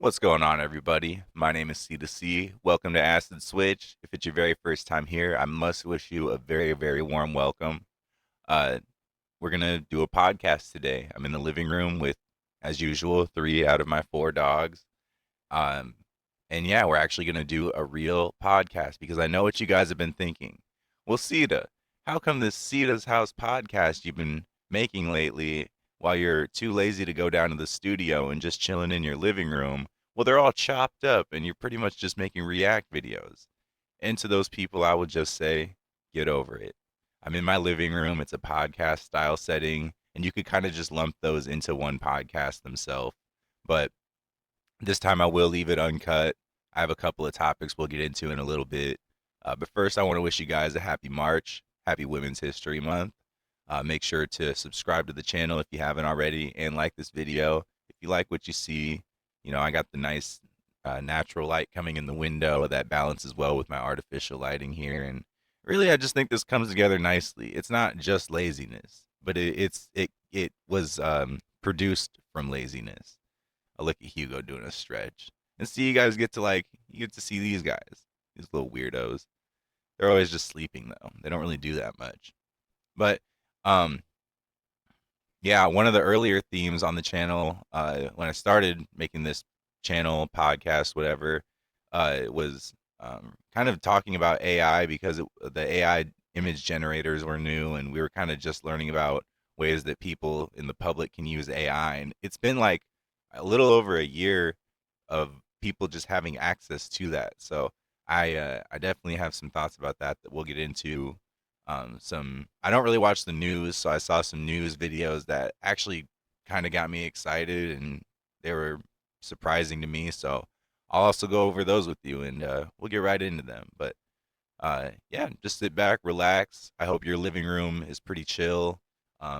What's going on, everybody? My name is C2C. Welcome to Acid Switch. If it's your very first time here, I must wish you a very, very warm welcome. Uh, we're going to do a podcast today. I'm in the living room with, as usual, three out of my four dogs. Um, and yeah, we're actually going to do a real podcast because I know what you guys have been thinking. Well, Ceda, how come this CedasHouse podcast you've been making lately while you're too lazy to go down to the studio and just chilling in your living room? Well, they're all chopped up and you're pretty much just making react videos. And to those people, I would just say, get over it. I'm in my living room. It's a podcast style setting, and you could kind of just lump those into one podcast themselves. But this time I will leave it uncut. I have a couple of topics we'll get into in a little bit. But first, I want to wish you guys a happy March, happy Women's History Month. Make sure to subscribe to the channel if you haven't already and like this video. If you like what you see, I got the nice natural light coming in the window that balances well with my artificial lighting here. And really, I just think this comes together nicely. It's not just laziness, but it was produced from laziness. I look at Hugo doing a stretch. And see you get to see these guys, these little weirdos. They're always just sleeping though. They don't really do that much. But um yeah, one of the earlier themes on the channel, when I started making this channel, podcast, whatever, was kind of talking about AI because the AI image generators were new, and we were kind of just learning about ways that people in the public can use AI. And it's been like a little over a year of people just having access to that. So I definitely have some thoughts about that we'll get into. Some I don't really watch the news, so I saw some news videos that actually kind of got me excited, and they were surprising to me. So I'll also go over those with you, and we'll get right into them. But yeah, just sit back, relax. I hope your living room is pretty chill.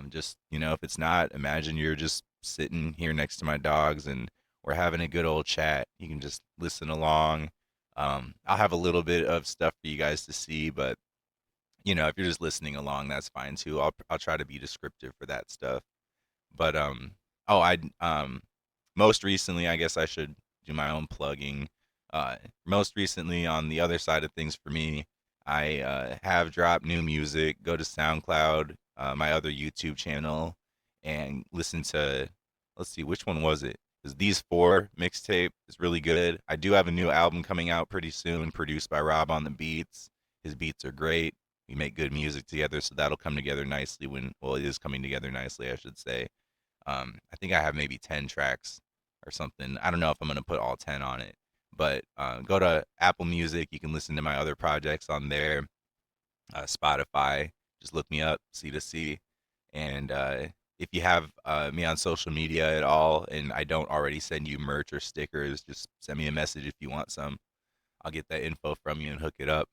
Just if it's not, imagine you're just sitting here next to my dogs, and we're having a good old chat. You can just listen along. I'll have a little bit of stuff for you guys to see, but if you're just listening along, that's fine too. I'll try to be descriptive for that stuff. But oh, I most recently, I guess I should do my own plugging. Most recently, on the other side of things for me, I have dropped new music. Go to SoundCloud, my other YouTube channel, and listen to. Let's see, which one was it? Is These Four mixtape is really good. I do have a new album coming out pretty soon, produced by Rob on the beats. His beats are great. We make good music together, so that'll come together nicely well, it is coming together nicely, I should say. I think I have maybe 10 tracks or something. I don't know if I'm going to put all 10 on it, but go to Apple Music. You can listen to my other projects on there. Spotify, just look me up, C2C. And if you have me on social media at all and I don't already send you merch or stickers, just send me a message if you want some. I'll get that info from you and hook it up.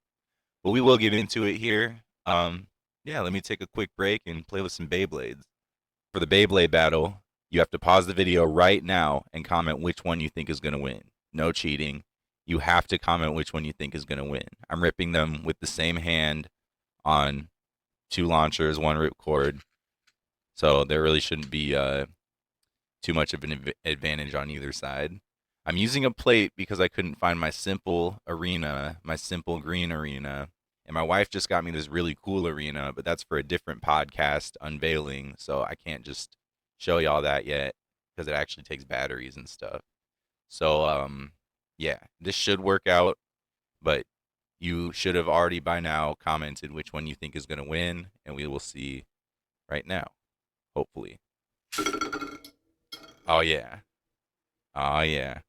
But we will get into it here. Yeah, let me take a quick break and play with some Beyblades. For the Beyblade battle, you have to pause the video right now and comment which one you think is going to win. No cheating. You have to comment which one you think is going to win. I'm ripping them with the same hand on two launchers, one ripcord. So there really shouldn't be too much of an advantage on either side. I'm using a plate because I couldn't find my simple arena, my simple green arena. And my wife just got me this really cool arena, but that's for a different podcast unveiling. So I can't just show y'all that yet because it actually takes batteries and stuff. So, yeah, this should work out, but you should have already by now commented which one you think is going to win, and we will see right now, hopefully. Oh, yeah. Oh, yeah.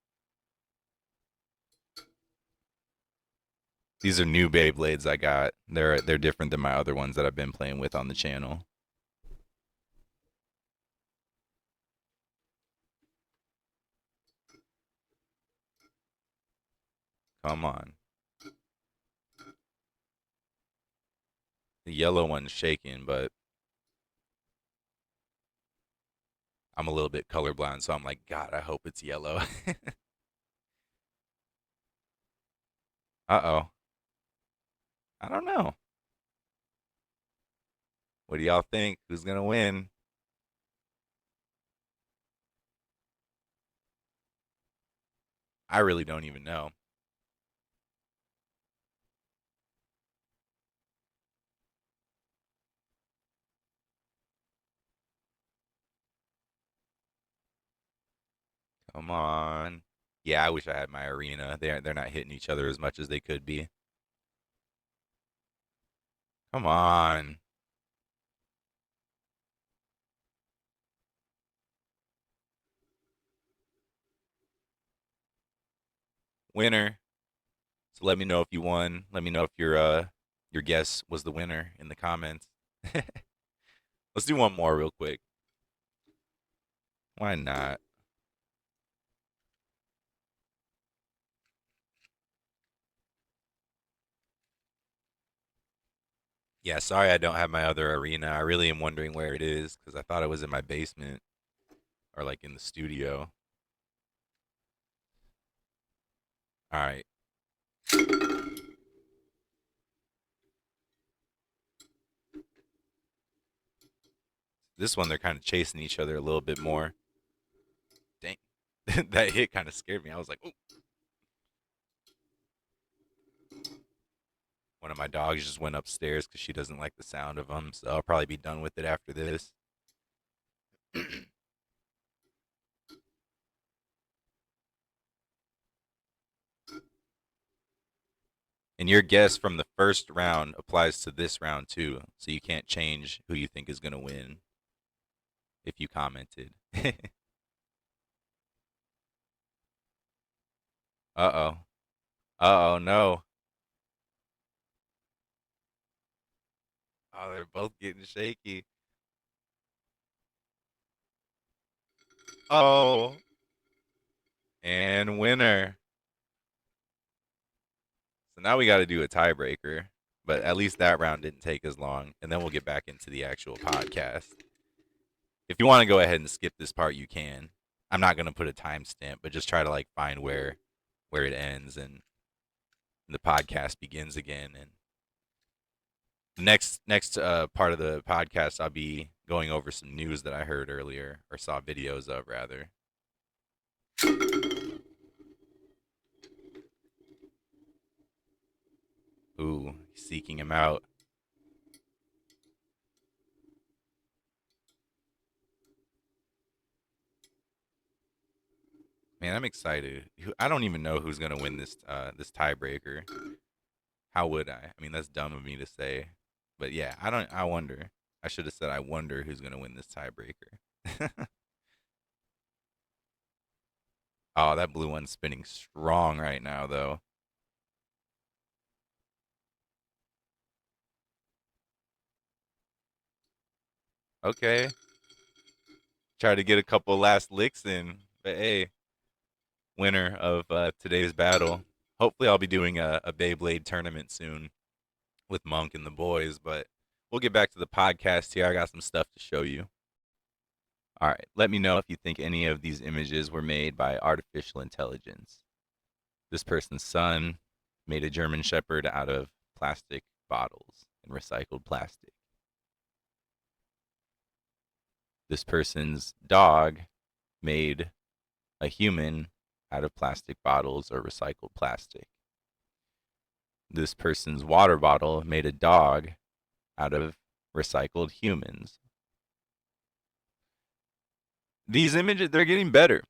These are new Beyblades I got. They're different than my other ones that I've been playing with on the channel. Come on. The yellow one's shaking, but I'm a little bit colorblind, so I'm like, God, I hope it's yellow. Uh-oh. I don't know. What do y'all think? Who's gonna win? I really don't even know. Come on. Yeah, I wish I had my arena. They're not hitting each other as much as they could be. Come on. Winner. So let me know if you won. Let me know if your guess was the winner in the comments. Let's do one more real quick. Why not? Yeah, sorry I don't have my other arena. I really am wondering where it is because I thought it was in my basement or like in the studio. All right. This one they're kind of chasing each other a little bit more. Dang. That hit kind of scared me. I was like, "Oh." One of my dogs just went upstairs because she doesn't like the sound of them. So I'll probably be done with it after this. And your guess from the first round applies to this round too. So you can't change who you think is going to win if you commented. Uh-oh. Uh-oh, no. Oh, they're both getting shaky. Oh, and winner. So now we got to do a tiebreaker, but at least that round didn't take as long, and then we'll get back into the actual podcast. If you want to go ahead and skip this part, you can. I'm not gonna put a timestamp, but just try to like find where it ends and the podcast begins again. And the next part of the podcast, I'll be going over some news that I heard earlier or saw videos of rather. Ooh, seeking him out. Man, I'm excited. I don't even know who's gonna win this tiebreaker. How would I? I mean, that's dumb of me to say, but yeah, I don't. I wonder. I should have said I wonder who's gonna win this tiebreaker. Oh, that blue one's spinning strong right now, though. Okay, try to get a couple last licks in, but hey, winner of today's battle. Hopefully, I'll be doing a Beyblade tournament soon with Monk and the boys, but we'll get back to the podcast here. I got some stuff to show you. All right, let me know if you think any of these images were made by artificial intelligence. This person's son made a German Shepherd out of plastic bottles and recycled plastic. This person's dog made a human out of plastic bottles or recycled plastic. This person's water bottle made a dog out of recycled humans. These images, they're getting better.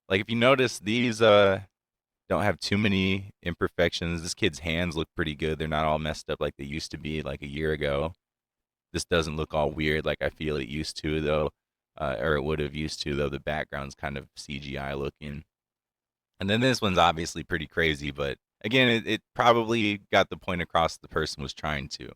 Like if you notice, these don't have too many imperfections. This kid's hands look pretty good. They're not all messed up like they used to be like a year ago. This doesn't look all weird like I feel it used to though, or it would have used to though. The background's kind of CGI looking. And then this one's obviously pretty crazy, but again, it probably got the point across the person was trying to.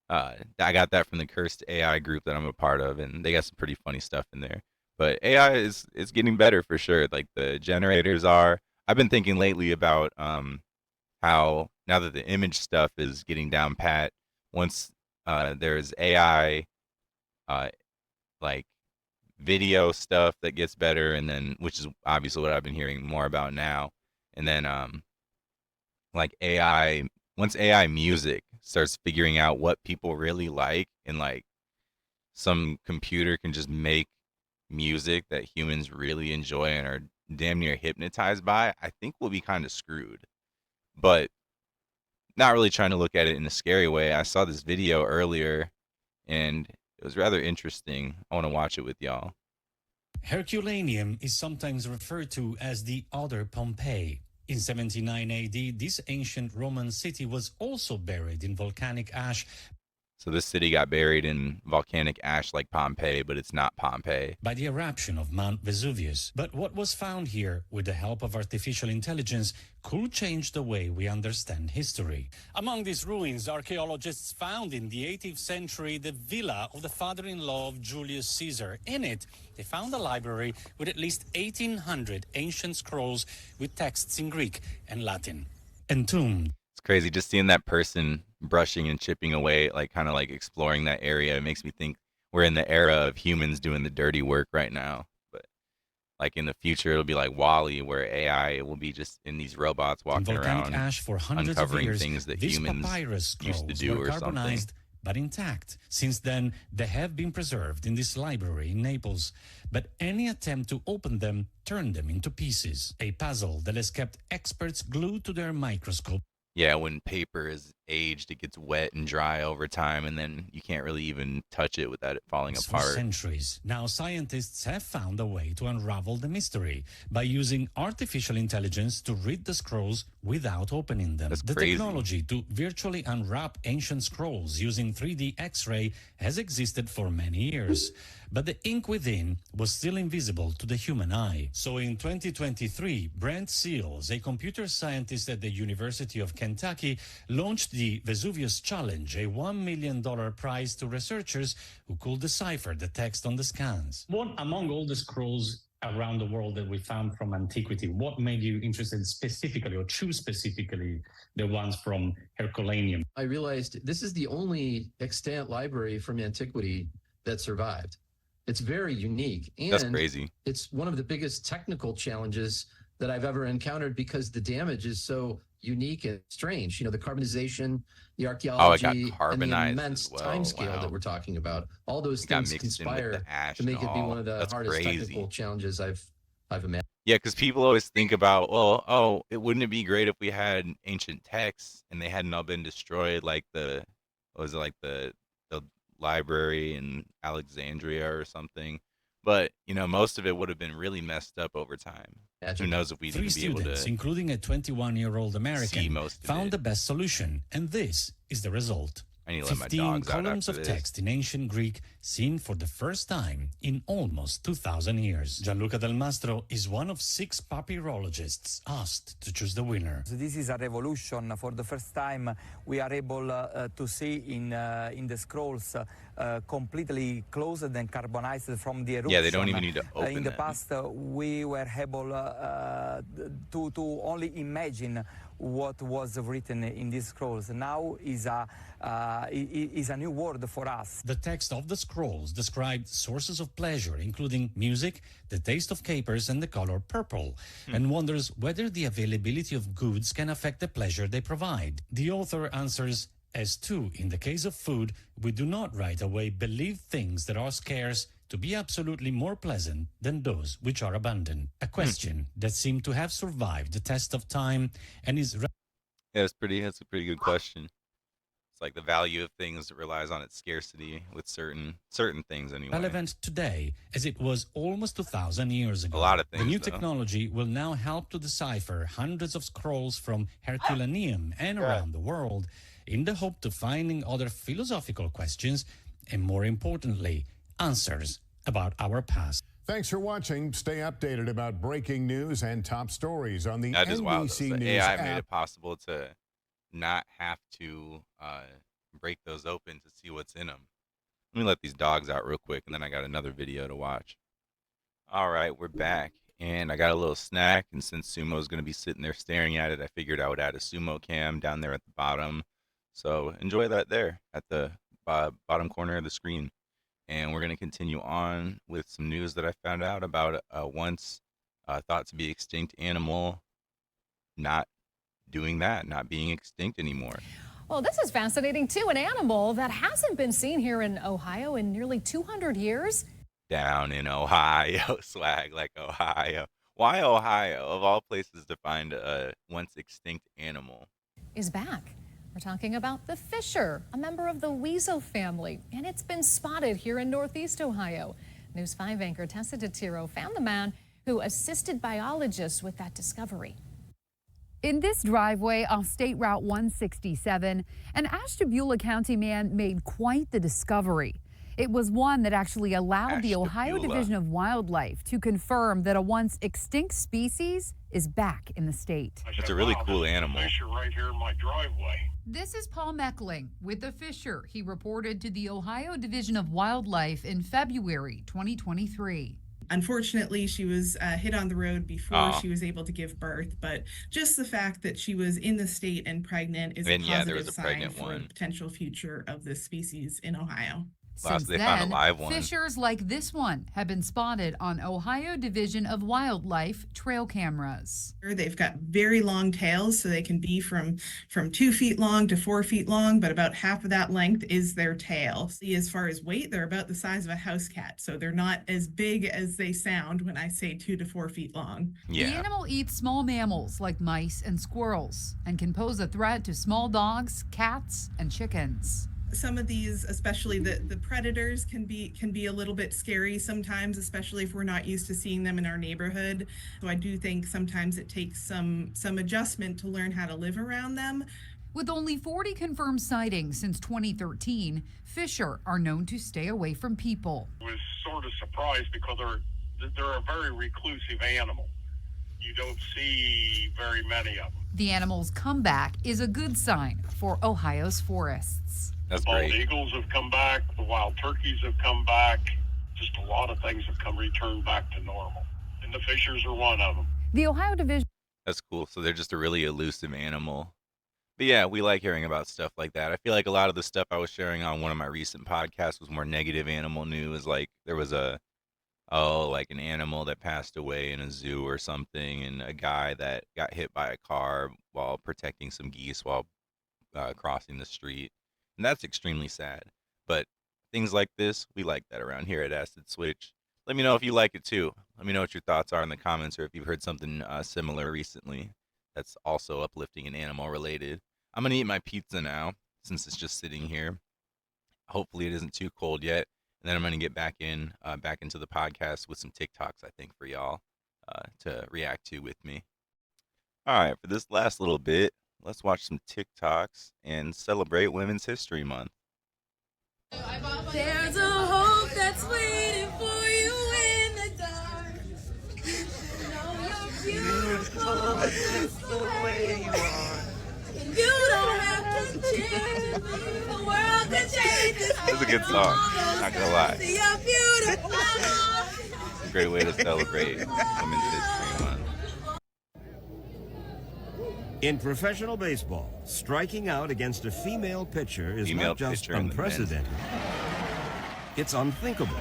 I got that from the Cursed AI group that I'm a part of, and they got some pretty funny stuff in there. But AI is getting better for sure. Like the generators are. I've been thinking lately about how now that the image stuff is getting down pat, once there's AI uh, like video stuff that gets better, and then which is obviously what I've been hearing more about now, and then like AI once AI music starts figuring out what people really like, and like some computer can just make music that humans really enjoy and are damn near hypnotized by, I think we'll be kind of screwed. But not really trying to look at it in a scary way. I saw this video earlier and it was rather interesting. I want to watch it with y'all. Herculaneum is sometimes referred to as the other Pompeii. In 79 AD, this ancient Roman city was also buried in volcanic ash. So this city got buried in volcanic ash like Pompeii, but it's not Pompeii. By the eruption of Mount Vesuvius. But what was found here, with the help of artificial intelligence, could change the way we understand history. Among these ruins, archaeologists found in the 18th century the villa of the father-in-law of Julius Caesar. In it, they found a library with at least 1,800 ancient scrolls with texts in Greek and Latin. Entombed. It's crazy just seeing that person brushing and chipping away, like kind of like exploring that area. It makes me think we're in the era of humans doing the dirty work right now. But like in the future, it'll be like Wall-E, where AI will be just in these robots walking around, ash for hundreds uncovering of years, things that these humans papyrus used to scrolls do were or something. carbonized but intact. Since then, they have been preserved in this library in Naples. But any attempt to open them turned them into pieces. A puzzle that has kept experts glued to their microscope. Yeah, when paper is aged, it gets wet and dry over time, and then you can't really even touch it without it falling For apart. centuries. Now scientists have found a way to unravel the mystery by using artificial intelligence to read the scrolls without opening them. That's The crazy. technology to virtually unwrap ancient scrolls using 3D X-ray has existed for many years, but the ink within was still invisible to the human eye. So in 2023, Brent Seals, a computer scientist at the University of Kentucky, launched the Vesuvius Challenge, a $1 million prize to researchers who could decipher the text on the scans. What among all the scrolls around the world that we found from antiquity, what made you interested specifically or choose specifically the ones from Herculaneum? I realized this is the only extant library from antiquity that survived. It's very unique. And That's crazy. It's one of the biggest technical challenges that I've ever encountered because the damage is so unique and strange. You know, the carbonization, the archaeology, and the carbonized immense as well. time scale Wow. that we're talking about. All those It got things mixed in with conspire the ash to make and it be all. one of the That's hardest crazy. technical challenges I've imagined. Yeah, because people always think about, well, oh, wouldn't it be great if we had ancient texts and they hadn't all been destroyed, like the, what was it, like the library in Alexandria or something? But you know, most of it would have been really messed up over time. Who knows if we'd Three even be able students, to including a 21-year-old see American, most of found it. the best solution, and this is the result. I need to let my 15 dogs out columns after of this. text in ancient Greek seen for the first time in almost 2,000 years. Gianluca Del Mastro is one of 6 papyrologists asked to choose the winner. So this is a revolution. For the first time, we are able to see in the scrolls completely closed and carbonized from the eruption. Yeah, they don't even need to open In the them. past, we were able to only imagine what was written in these scrolls. Now is a new world for us. The text of the scrolls described sources of pleasure, including music, the taste of capers, and the color purple, and wonders whether the availability of goods can affect the pleasure they provide. The author answers, as too, in the case of food, we do not right away believe things that are scarce to be absolutely more pleasant than those which are abundant. A question that seemed to have survived the test of time and is Yeah, that's a pretty good question. It's like the value of things that relies on its scarcity with certain things anyway. relevant today as it was almost 2,000 years ago. A lot of The things, new though. technology will now help to decipher hundreds of scrolls from Herculaneum and around the world in the hope to finding other philosophical questions and, more importantly, answers about our past. Thanks for watching. Stay updated about breaking news and top stories on the That is wild. NBC The News AI app. made it possible to not have to break those open to see what's in them. Let me let these dogs out real quick, and then I got another video to watch. All right, we're back, and I got a little snack, and since Sumo's going to be sitting there staring at it, I figured I would add a Sumo cam down there at the bottom. So enjoy that there at the bottom corner of the screen. And we're going to continue on with some news that I found out about a once thought to be extinct animal not doing that, not being extinct anymore. Well, this is fascinating, too. An animal that hasn't been seen here in Ohio in nearly 200 years. Down in Ohio, swag like Ohio. Why Ohio, of all places, to find a once extinct animal? Is back. We're talking about the fisher, a member of the weasel family, and it's been spotted here in Northeast Ohio. News 5 anchor Tessa DeTiro found the man who assisted biologists with that discovery. In this driveway off State Route 167, an Ashtabula County man made quite the discovery. It was one that actually allowed the Ohio Ashtabula. Division of Wildlife to confirm that a once extinct species is back in the state. It's a really cool animal. Fisher right here in my driveway. This is Paul Meckling with the fisher. He reported to the Ohio Division of Wildlife in February 2023. Unfortunately, she was hit on the road before she was able to give birth, but just the fact that she was in the state and pregnant is a positive sign for the potential future of this species in Ohio. Since they then, found a live one. fishers like this one have been spotted on Ohio Division of Wildlife trail cameras. They've got very long tails, so they can be from 2 feet long to 4 feet long, but about half of that length is their tail. See, as far as weight, they're about the size of a house cat, so they're not as big as they sound when I say 2 to 4 feet long. Yeah. The animal eats small mammals like mice and squirrels and can pose a threat to small dogs, cats, and chickens. Some of these, especially the predators, can be a little bit scary sometimes, especially if we're not used to seeing them in our neighborhood. So I do think sometimes it takes some adjustment to learn how to live around them. With only 40 confirmed sightings since 2013, fisher are known to stay away from people. I was sort of surprised because they're a very reclusive animal. You don't see very many of them. The animal's comeback is a good sign for Ohio's forests. That's The bald great. eagles have come back. The wild turkeys have come back. Just a lot of things have returned back to normal. And the fishers are one of them. The Ohio Division That's cool. So they're just a really elusive animal. But yeah, we like hearing about stuff like that. I feel like a lot of the stuff I was sharing on one of my recent podcasts was more negative animal news. Like there was like an animal that passed away in a zoo or something, and a guy that got hit by a car while protecting some geese while crossing the street. And that's extremely sad. But things like this, we like that around here at Acid Switch. Let me know if you like it too. Let me know what your thoughts are in the comments, or if you've heard something similar recently that's also uplifting and animal related. I'm going to eat my pizza now since it's just sitting here. Hopefully it isn't too cold yet. And then I'm going to get back into the podcast with some TikToks, I think, for y'all to react to with me. All right, for this last little bit, let's watch some TikToks and celebrate Women's History Month. There's a hope that's waiting for you in the dark. You know you're beautiful just the way you are. And you don't have to change me. The world can change this. That's a good song, not gonna lie. You're beautiful. It's a great way to celebrate Women's History Month. In professional baseball, striking out against a female pitcher is not just unprecedented, it's unthinkable.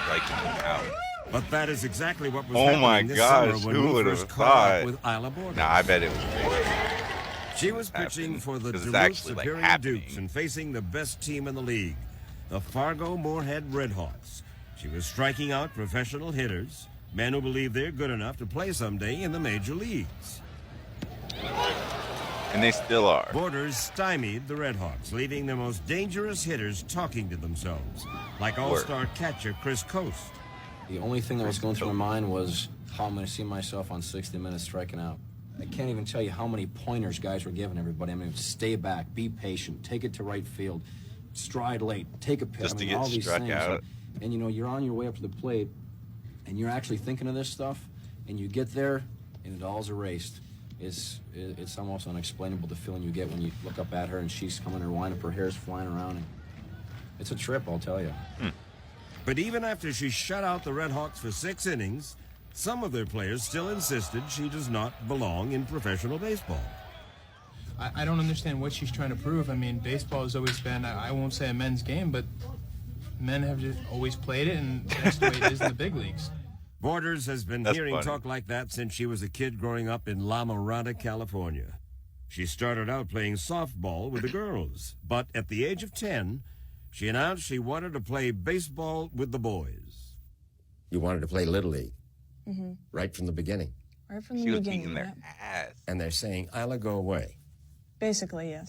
Striking out. But that is exactly what was Oh my happening this gosh, summer when who we would first have caught up thought? with Isla Borders. Nah, I bet it was crazy. She was pitching for the 'cause it's Duluth actually, like, Superior happening. Dukes and facing the best team in the league, the Fargo Moorhead Redhawks. She was striking out professional hitters, men who believe they're good enough to play someday in the major leagues. And they still are. Borders stymied the Redhawks, leaving their most dangerous hitters talking to themselves, like all-star catcher Chris Coast. The only thing that was going through my mind was how I'm going to see myself on 60 Minutes striking out. I can't even tell you how many pointers guys were giving everybody. I mean, stay back, be patient, take it to right field, stride late, take a pitch. Just I to mean, get all these struck things. out. And, you know, you're on your way up to the plate, and you're actually thinking of this stuff, and you get there, and it all's erased. It's almost unexplainable, the feeling you get when you look up at her, and she's coming her wind up, her hair's flying around. And it's a trip, I'll tell you. But even after she shut out the Redhawks for 6 innings, some of their players still insisted she does not belong in professional baseball. I don't understand what she's trying to prove. I mean, baseball has always been, I won't say a men's game, but men have just always played it, and that's the way it is in the big leagues. Borders has been That's hearing funny. talk like that since she was a kid growing up in La Mirada, California. She started out playing softball with the girls, but at the age of 10, she announced she wanted to play baseball with the boys. You wanted to play Little League. right from the beginning. Right from the She was beginning. beating their ass. And they're saying, Isla, go away. Basically, yes.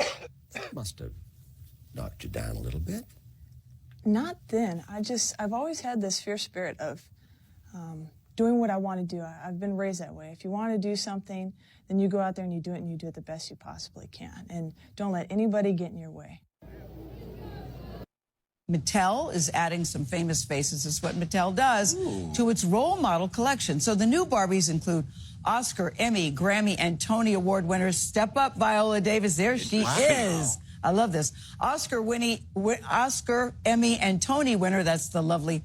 That must have knocked you down a little bit. Not then. I've always had this fierce spirit of doing what I want to do. I've been raised that way. If you want to do something, then you go out there and you do it the best you possibly can. And don't let anybody get in your way. Mattel is adding some famous faces. This is what Mattel does to its role model collection. So the new Barbies include Oscar, Emmy, Grammy, and Tony Award winners. Step up, Viola Davis. There she is. I love this. Oscar, Emmy, and Tony winner. That's the lovely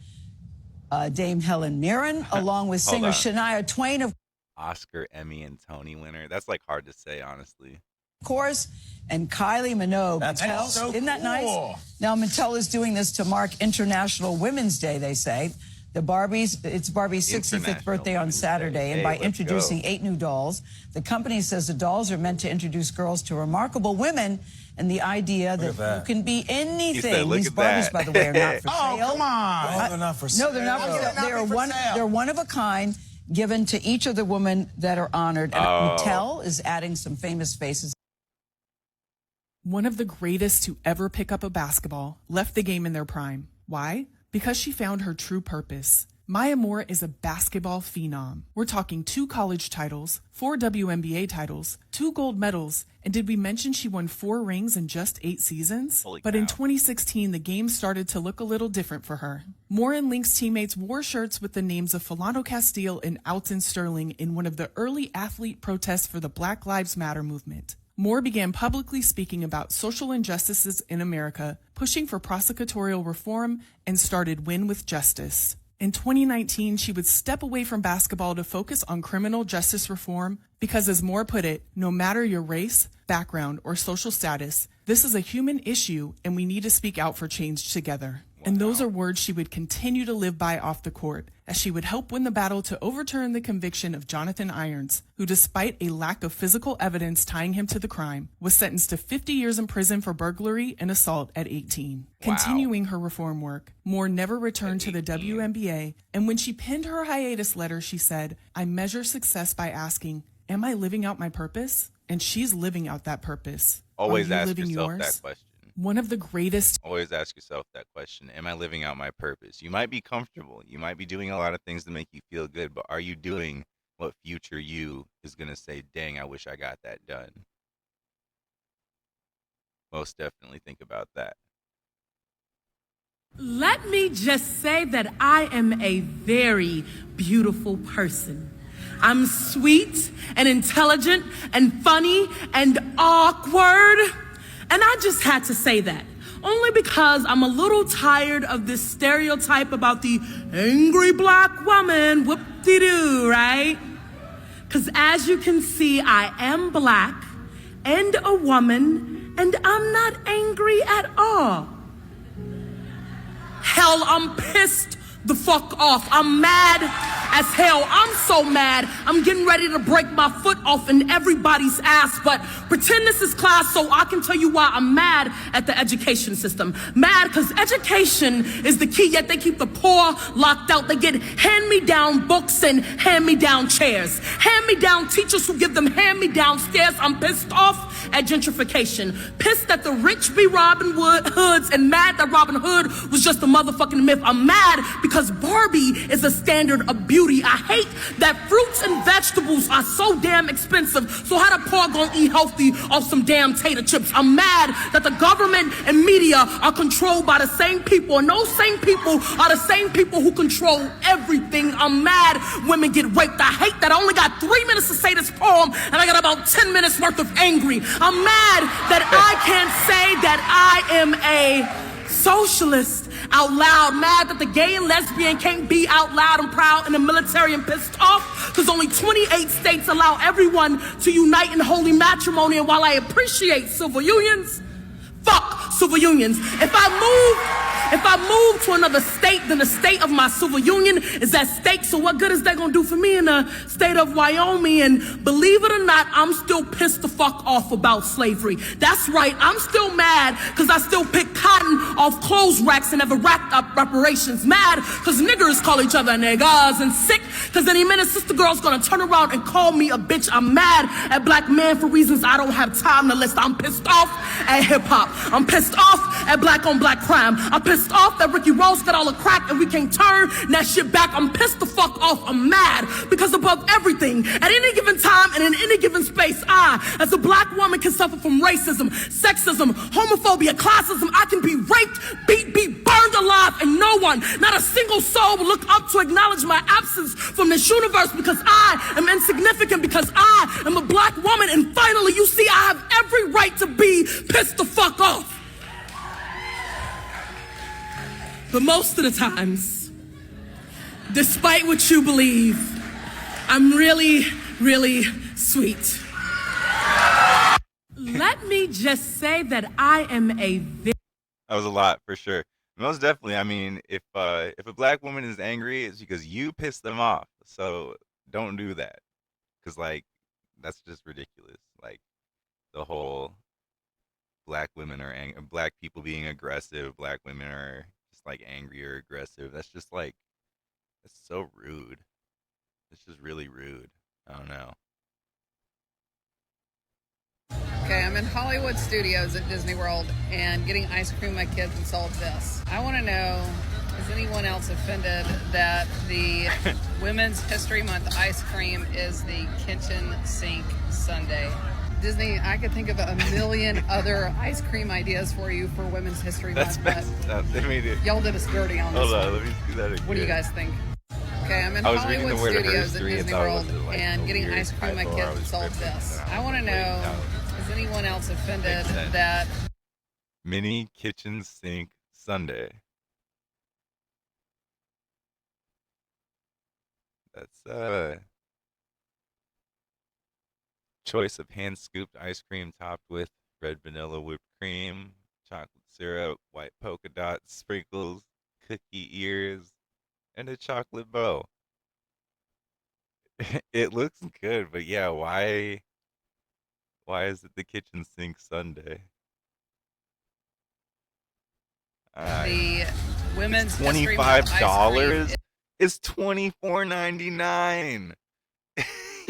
Dame Helen Mirren, along with singer Shania Twain, of Oscar, Emmy, and Tony winner. That's like hard to say, honestly. course, and Kylie Minogue. That's so Isn't that cool. nice? Now, Mattel is doing this to mark International Women's Day, they say. It's Barbie's 65th birthday on Saturday, and by introducing 8 new dolls, the company says the dolls are meant to introduce girls to remarkable women and the idea that you can be anything. These Barbies, by the way, are not for sale. Oh, come on. No, they're not for sale. No, they're not for sale. They're one of a kind, given to each of the women that are honored. And Mattel is adding some famous faces. One of the greatest to ever pick up a basketball left the game in their prime. Why? Because she found her true purpose. Maya Moore is a basketball phenom. We're talking 2 college titles, 4 WNBA titles, 2 gold medals, and did we mention she won 4 rings in just 8 seasons? But in 2016, the game started to look a little different for her. Moore and Lynx teammates wore shirts with the names of Philando Castile and Alton Sterling in one of the early athlete protests for the Black Lives Matter movement. Moore began publicly speaking about social injustices in America, pushing for prosecutorial reform, and started Win with Justice. In 2019, she would step away from basketball to focus on criminal justice reform because, as Moore put it, no matter your race, background, or social status, this is a human issue and we need to speak out for change together. And those are words she would continue to live by off the court, as she would help win the battle to overturn the conviction of Jonathan Irons, who, despite a lack of physical evidence tying him to the crime, was sentenced to 50 years in prison for burglary and assault at 18. Continuing her reform work, Moore never returned to the WNBA, and when she penned her hiatus letter, she said, "I measure success by asking, am I living out my purpose?" And she's living out that purpose. Always Are you ask living yourself yours? that question. One of the greatest. Always ask yourself that question. Am I living out my purpose? You might be comfortable. You might be doing a lot of things to make you feel good, but are you doing what future you is going to say, dang, I wish I got that done? Most definitely think about that. Let me just say that I am a very beautiful person. I'm sweet and intelligent and funny and awkward. And I just had to say that, only because I'm a little tired of this stereotype about the angry black woman, whoop-de-doo, right? Because as you can see, I am black and a woman, and I'm not angry at all. Hell, I'm pissed the fuck off. I'm mad as hell. I'm so mad. I'm getting ready to break my foot off in everybody's ass, but pretend this is class so I can tell you why I'm mad at the education system. Mad because education is the key, yet they keep the poor locked out. They get hand-me-down books and hand-me-down chairs. Hand-me-down teachers who give them hand-me-down stares. I'm pissed off at gentrification. Pissed that the rich be Robin Hoods and mad that Robin Hood was just a motherfucking myth. I'm mad because Barbie is a standard of beauty. I hate that fruits and vegetables are so damn expensive. So how the poor gonna eat healthy off some damn tater chips? I'm mad that the government and media are controlled by the same people, and those same people are the same people who control everything. I'm mad women get raped. I hate that I only got 3 minutes to say this poem and I got about 10 minutes worth of angry. I'm mad that I can't say that I am a socialist out loud. Mad that the gay and lesbian can't be out loud and proud in the military, and pissed off because only 28 states allow everyone to unite in holy matrimony. And while I appreciate civil unions, fuck civil unions. If I move If I move to another state, then the state of my civil union is at stake. So what good is that gonna do for me in the state of Wyoming? And believe it or not, I'm still pissed the fuck off about slavery. That's right, I'm still mad because I still pick cotton off clothes racks and never racked up reparations. Mad because niggers call each other niggas, and sick because any minute sister girl's gonna turn around and call me a bitch. I'm mad at black men for reasons I don't have time to list. I'm pissed off at hip hop. I'm pissed off at black on black crime. I'm pissed off that Ricky Ross got all the crack and we can't turn that shit back. I'm pissed the fuck off. I'm mad because above everything, at any given time and in any given space, I, as a black woman, can suffer from racism, sexism, homophobia, classism. I can be raped, be burned alive, and no one, not a single soul, will look up to acknowledge my absence from this universe because I am insignificant, because I am a black woman. And finally, you see, I have every right to be pissed the fuck off. But most of the times, despite what you believe, I'm really, really sweet. Let me just say that I am a That was a lot for sure. Most definitely. I mean, if a black woman is angry, it's because you pissed them off. So don't do that, because like that's just ridiculous. Like the whole black women are black people being aggressive, black women are just like angry or aggressive. That's just like, that's so rude. It's just really rude. I don't know. Okay, I'm in Hollywood Studios at Disney World and getting ice cream with my kids and saw this. I want to know, is anyone else offended that the Women's History Month ice cream is the kitchen sink sundae? Disney, I could think of a million other ice cream ideas for you for Women's History Month, but y'all did us dirty on this. Hold on, let me see that again. What do you guys think? Okay, I'm in Hollywood Studios at Disney World and getting ice cream with my kids and saw this. I want to know, is anyone else offended that Mini kitchen sink sundae? That's choice of hand scooped ice cream topped with red vanilla whipped cream, chocolate syrup, white polka dots, sprinkles, cookie ears, and a chocolate bow. It looks good, but yeah, why is it the kitchen sink sundae? the Women's History Month ice cream $25? It's $24.99.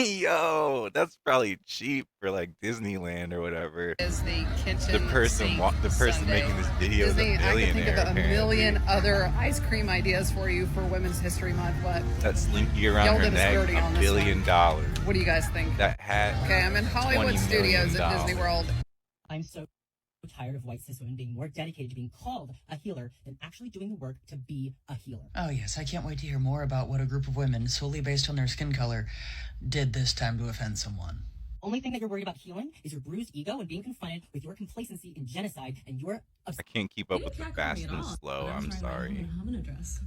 Yo, that's probably cheap for like Disneyland or whatever. is the kitchen The person sink making sundae. this video is a Disney, I could think billionaire. of a apparently. million other ice cream ideas for you for Women's History Month, but That slinky around y'all her did us neck, dirty on $1 this billion. what do you guys think? That hat. Okay, I'm in Hollywood $20 Studios at million. Disney World. I'm so tired of white cis women being more dedicated to being called a healer than actually doing the work to be a healer. Oh yes, I can't wait to hear more about what a group of women, solely based on their skin color, did this time to offend someone. Only thing that you're worried about healing is your bruised ego and being confronted with your complacency in genocide and your I can't keep up with the fast and slow. I'm sorry.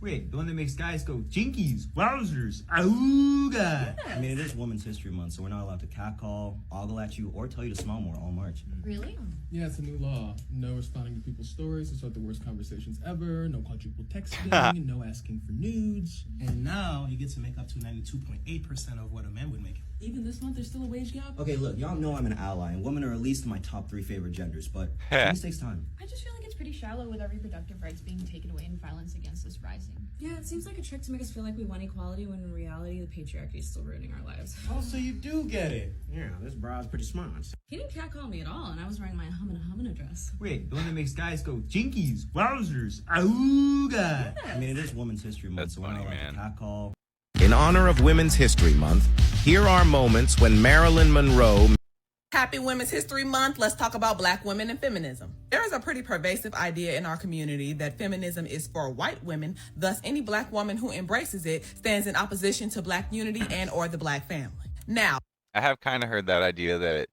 Wait, the one that makes guys go, jinkies, wowzers, auga. I mean, it is Women's History Month, so we're not allowed to catcall, ogle at you, or tell you to smile more all March. Really? Yeah, it's a new law. No responding to people's stories to start the worst conversations ever. No quadruple texting. No asking for nudes. And now you get to make up to 92.8% of what a man would make. Even this month, there's still a wage gap? Okay, look, y'all know I'm an ally, and women are at least my top 3 favorite genders, but things takes time. I just feel like it's pretty shallow with our reproductive rights being taken away and violence against us rising. Yeah, it seems like a trick to make us feel like we want equality when in reality the patriarchy is still ruining our lives. Oh, so you do get it. Yeah, this broad's pretty smart. He didn't catcall me at all, and I was wearing my humana dress. Wait, the one that makes guys go, jinkies, wowzers, auga. I mean, it is Women's History Month, so we're not allowed to catcall. In honor of Women's History Month, here are moments when Marilyn Monroe. Happy Women's History Month. Let's talk about Black women and feminism. There is a pretty pervasive idea in our community that feminism is for white women. Thus, any Black woman who embraces it stands in opposition to Black unity and or the Black family. Now, I have kind of heard that idea that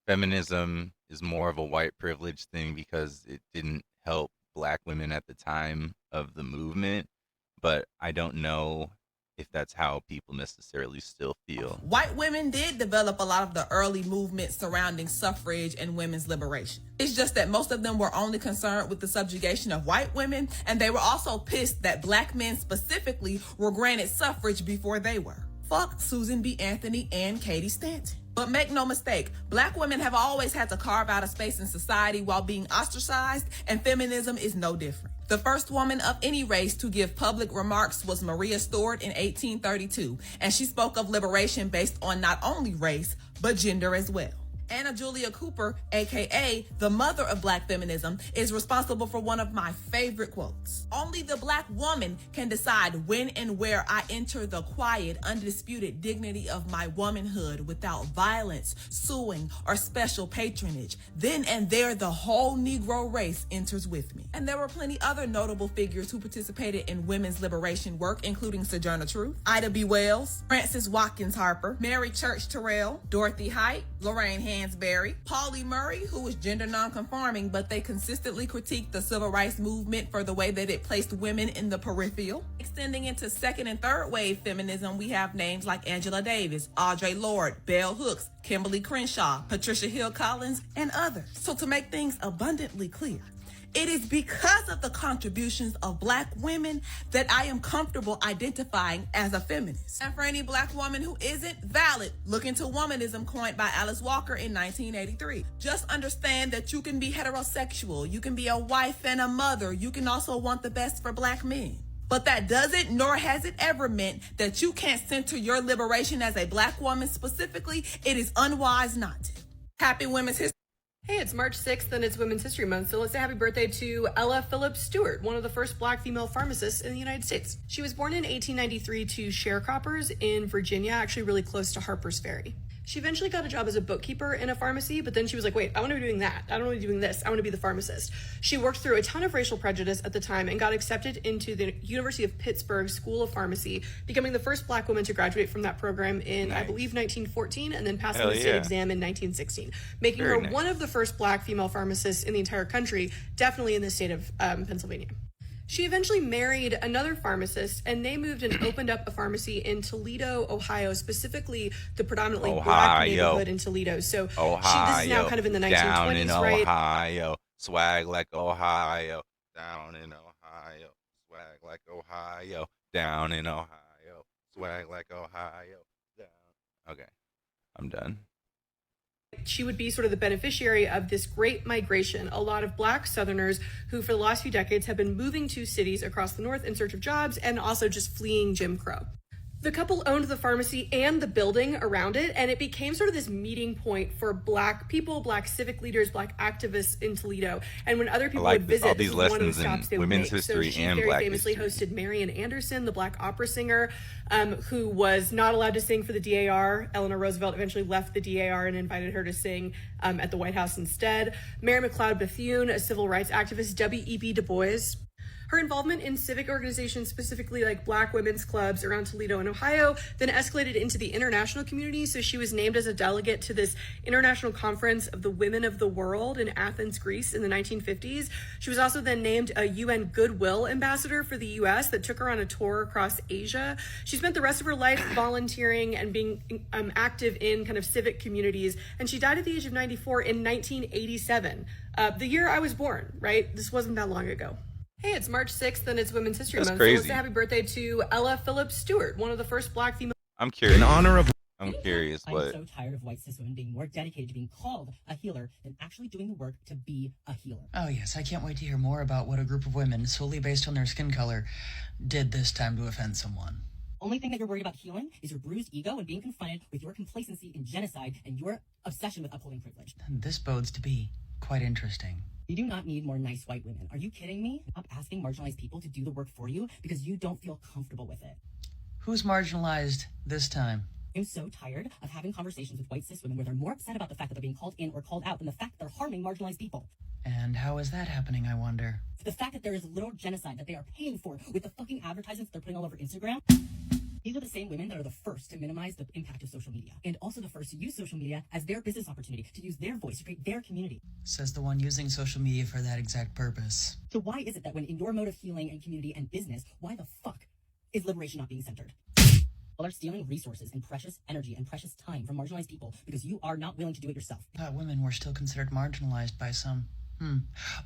feminism is more of a white privilege thing because it didn't help Black women at the time of the movement, but I don't know if that's how people necessarily still feel. White women did develop a lot of the early movements surrounding suffrage and women's liberation. It's just that most of them were only concerned with the subjugation of white women, and they were also pissed that black men specifically were granted suffrage before they were. Fuck Susan B. Anthony and Katie Stanton. But make no mistake, black women have always had to carve out a space in society while being ostracized, and feminism is no different. The first woman of any race to give public remarks was Maria Stuart in 1832, and she spoke of liberation based on not only race, but gender as well. Anna Julia Cooper, aka the mother of black feminism, is responsible for one of my favorite quotes. Only the black woman can decide when and where I enter the quiet, undisputed dignity of my womanhood without violence, suing, or special patronage. Then and there, the whole Negro race enters with me. And there were plenty other notable figures who participated in women's liberation work, including Sojourner Truth, Ida B. Wells, Frances Watkins Harper, Mary Church Terrell, Dorothy Height, Lorraine Hansberry, Pauli Murray, who was gender nonconforming, but they consistently critiqued the civil rights movement for the way that it placed women in the peripheral. Extending into second and third wave feminism, we have names like Angela Davis, Audre Lorde, Bell Hooks, Kimberly Crenshaw, Patricia Hill Collins, and others. So to make things abundantly clear, it is because of the contributions of black women that I am comfortable identifying as a feminist. And for any black woman who isn't valid, look into Womanism, coined by Alice Walker in 1983. Just understand that you can be heterosexual, you can be a wife and a mother, you can also want the best for black men. But that doesn't, nor has it ever meant, that you can't center your liberation as a black woman specifically. It is unwise not to. Happy Women's History. Hey, it's March 6th and it's Women's History Month, so let's say happy birthday to Ella Phillips Stewart, one of the first black female pharmacists in the United States. She was born in 1893 to sharecroppers in Virginia, actually really close to Harper's Ferry. She eventually got a job as a bookkeeper in a pharmacy, but then she was like, wait, I want to be doing that. I don't want to be doing this. I want to be the pharmacist. She worked through a ton of racial prejudice at the time and got accepted into the University of Pittsburgh School of Pharmacy, becoming the first black woman to graduate from that program in, I believe, 1914, and then passing the state exam in 1916, making her one of the first black female pharmacists in the entire country, definitely in the state of Pennsylvania. She eventually married another pharmacist, and they moved and opened up a pharmacy in Toledo, Ohio, specifically the predominantly black neighborhood in Toledo. So this is now kind of in the 1920s, down in right? Ohio, swag like Ohio, down in Ohio, swag like Ohio, down in Ohio, swag like Ohio, down. Okay, I'm done. She would be sort of the beneficiary of this great migration. A lot of black Southerners who for the last few decades have been moving to cities across the North in search of jobs and also just fleeing Jim Crow. The couple owned the pharmacy and the building around it, and it became sort of this meeting point for black people, black civic leaders, black activists in Toledo. And when other people would visit, this was one of the stops they would make. So she very famously hosted Marian Anderson, the black opera singer, who was not allowed to sing for the DAR. Eleanor Roosevelt eventually left the DAR and invited her to sing at the White House instead. Mary McLeod Bethune, a civil rights activist. W.E.B. Du Bois. Her involvement in civic organizations, specifically like black women's clubs around Toledo and Ohio, then escalated into the international community. So she was named as a delegate to this international conference of the women of the world in Athens, Greece in the 1950s. She was also then named a UN Goodwill ambassador for the US that took her on a tour across Asia. She spent the rest of her life volunteering and being active in kind of civic communities. And she died at the age of 94 in 1987, the year I was born, right? This wasn't that long ago. Hey, it's March 6th and it's Women's History Month. Crazy. So let's say happy birthday to Ella Phillips Stewart, one of the first black female. I'm curious. In honor of I'm curious what. I'm so tired of white cis women being more dedicated to being called a healer than actually doing the work to be a healer. Oh, yes, I can't wait to hear more about what a group of women, solely based on their skin color, did this time to offend someone. Only thing that you're worried about healing is your bruised ego and being confronted with your complacency in genocide and your obsession with upholding privilege. This bodes to be quite interesting. You do not need more nice white women. Are you kidding me? Stop asking marginalized people to do the work for you because you don't feel comfortable with it. Who's marginalized this time? I'm so tired of having conversations with white cis women where they're more upset about the fact that they're being called in or called out than the fact that they're harming marginalized people. And how is that happening, I wonder? The fact that there is literal genocide that they are paying for with the fucking advertisements they're putting all over Instagram. These are the same women that are the first to minimize the impact of social media, and also the first to use social media as their business opportunity, to use their voice to create their community. Says the one using social media for that exact purpose. So why is it that when in your mode of healing and community and business, why the fuck is liberation not being centered? People are stealing resources and precious energy and precious time from marginalized people because you are not willing to do it yourself. I thought women were still considered marginalized by some.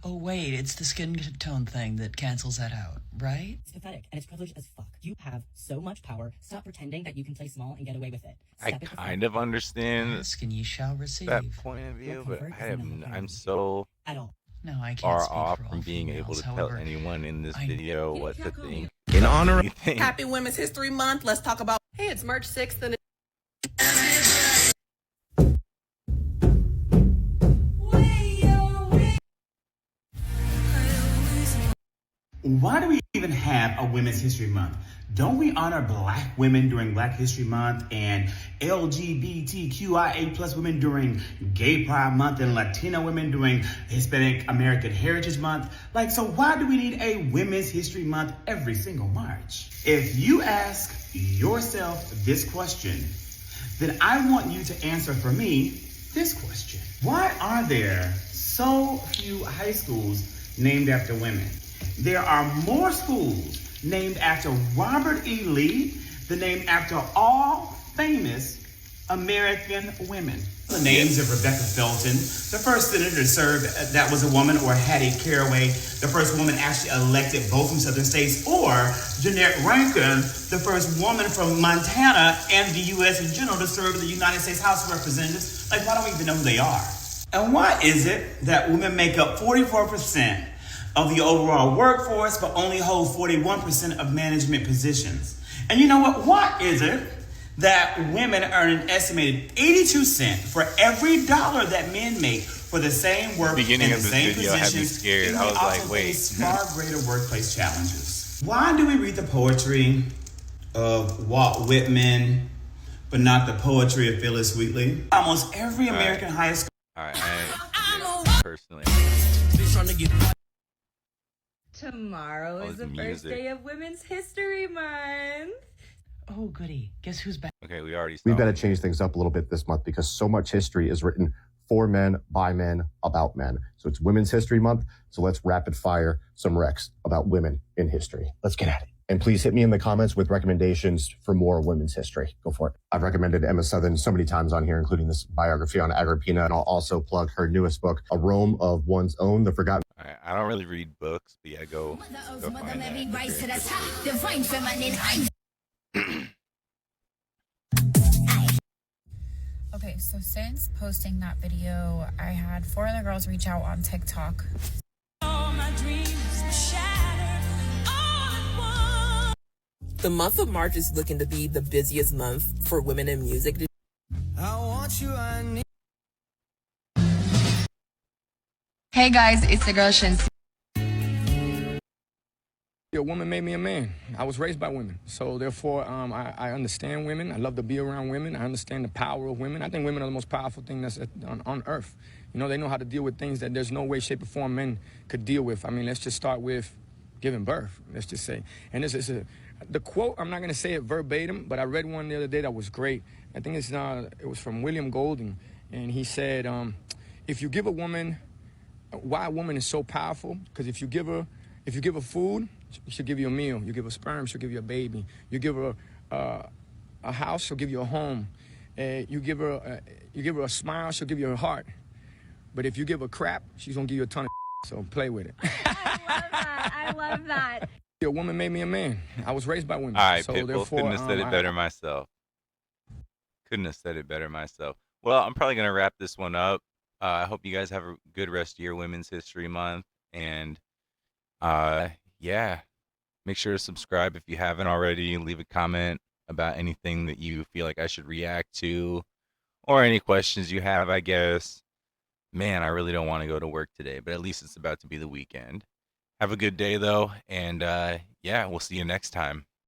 Oh, wait, it's the skin tone thing that cancels that out, right? It's pathetic, and it's privileged as fuck. You have so much power. Stop pretending that you can play small and get away with it. I kind of understand Ask and ye shall receive. that point of view, but I'm so At all. No, I can't far speak off for all from being able to females, tell however, anyone in this video what to think. In honor of Anything. Happy Women's History Month. Let's talk about. Hey, it's March 6th, and Why do we even have a Women's History Month? Don't we honor Black women during Black History Month and LGBTQIA plus women during Gay Pride Month and Latino women during Hispanic American Heritage Month? Like, so why do we need a Women's History Month every single March? If you ask yourself this question, then I want you to answer for me this question. Why are there so few high schools named after women? There are more schools named after Robert E. Lee than named after all famous American women. The names of Rebecca Felton, the first senator to serve that was a woman, or Hattie Caraway, the first woman actually elected both from southern states, or Jeanette Rankin, the first woman from Montana and the U.S. in general to serve the United States House of Representatives. Like, why don't we even know who they are? And why is it that women make up 44% of the overall workforce, but only hold 41% of management positions? And you know what? Why is it that women earn an estimated 82 cents for every dollar that men make for the same work in the same positions? Scared. And I they was also like, wait. face far greater workplace challenges. Why do we read the poetry of Walt Whitman, but not the poetry of Phyllis Wheatley? Almost every American high school. All right, personally. Tomorrow is the first music. day of Women's History Month. Oh, goody. Guess who's back? Okay, we already We've got to change things up a little bit this month because so much history is written for men, by men, about men. So it's Women's History Month. So let's rapid fire some recs about women in history. Let's get at it. And please hit me in the comments with recommendations for more women's history. Go for it. I've recommended Emma Southern so many times on here, including this biography on Agrippina. And I'll also plug her newest book, A Rome of One's Own, The Forgotten. I don't really read books, but yeah, go find that. Okay, so since posting that video, I had 4 other girls reach out on TikTok. The month of March is looking to be the busiest month for women in music. I want you, I need. Hey guys, it's the girl Shin. A woman made me a man. I was raised by women. So therefore, I understand women. I love to be around women. I understand the power of women. I think women are the most powerful thing that's on earth. You know, they know how to deal with things that there's no way, shape, or form men could deal with. I mean, let's just start with giving birth, let's just say. And the quote, I'm not going to say it verbatim, but I read one the other day that was great. I think it was from William Golding. And he said, if you give a woman, why a woman is so powerful, because if you give her food, she'll give you a meal. You give her sperm, she'll give you a baby. You give her a house, she'll give you a home. You give her a smile, she'll give you a heart. But if you give her crap, she's gonna give you a ton of so play with it. I love that. A woman made me a man. I was raised by women. All right, so Pitbull, therefore, couldn't have said it better myself. Couldn't have said it better myself. Well, I'm probably gonna wrap this one up. I hope you guys have a good rest of your Women's History Month, and yeah, make sure to subscribe if you haven't already. Leave a comment about anything that you feel like I should react to, or any questions you have, I guess. Man, I really don't want to go to work today, but at least it's about to be the weekend. Have a good day, though, and yeah, we'll see you next time.